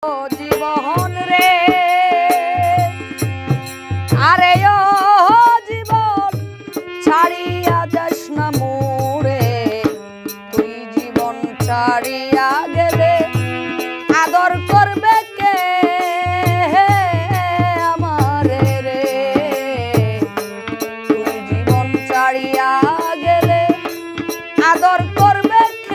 জীবন রে আরে ও জীবন ছাড়িয়া যাস না মোরে তুই জীবন ছাড়িয়া গেলে আদর করবে কে আমারে রে তুই জীবন ছাড়িয়া গেলে আদর করবে কে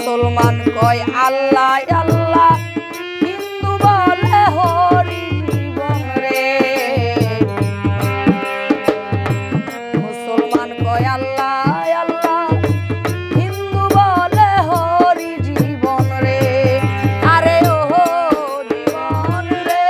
মুসলমান কয় আল্লাহ আল্লাহ হিন্দু বলে হরি জীবন রে মুসলমান কয় আল্লাহ আল্লাহ হিন্দু বলে হরি জীবন রে আরে ও জীবন রে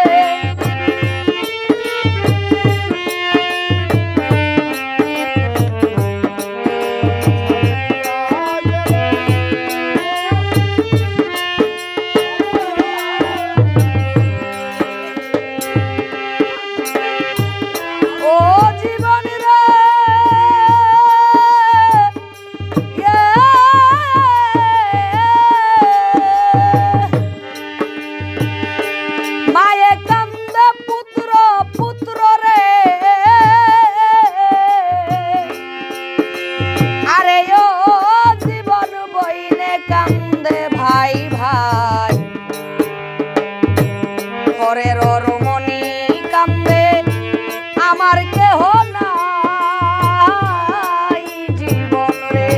ভাই ভাই ঘরের রমণী কান্দে আমার কেহ নাই জীবন রে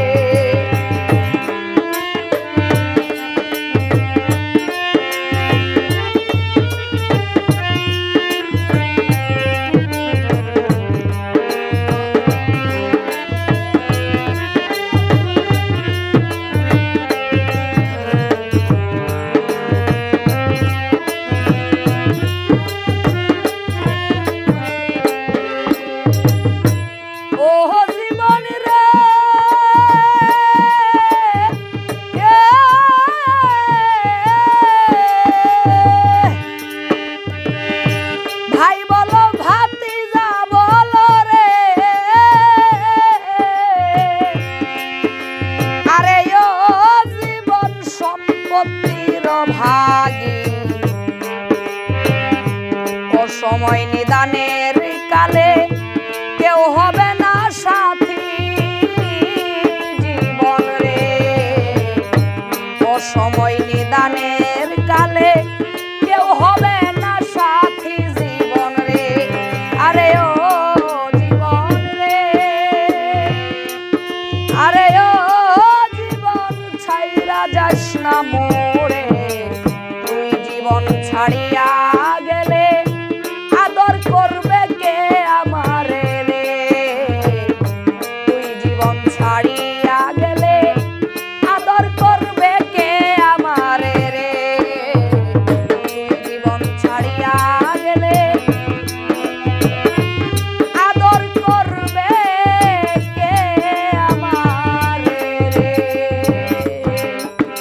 ভাগী অসময় নিদানের কালে কেউ হবে না সাথী জীবন রে অসময় নিদানের কালে কেউ হবে না সাথী জীবন রে আরে ও জীবন রে আরে ও জীবন ছাইরা যাস না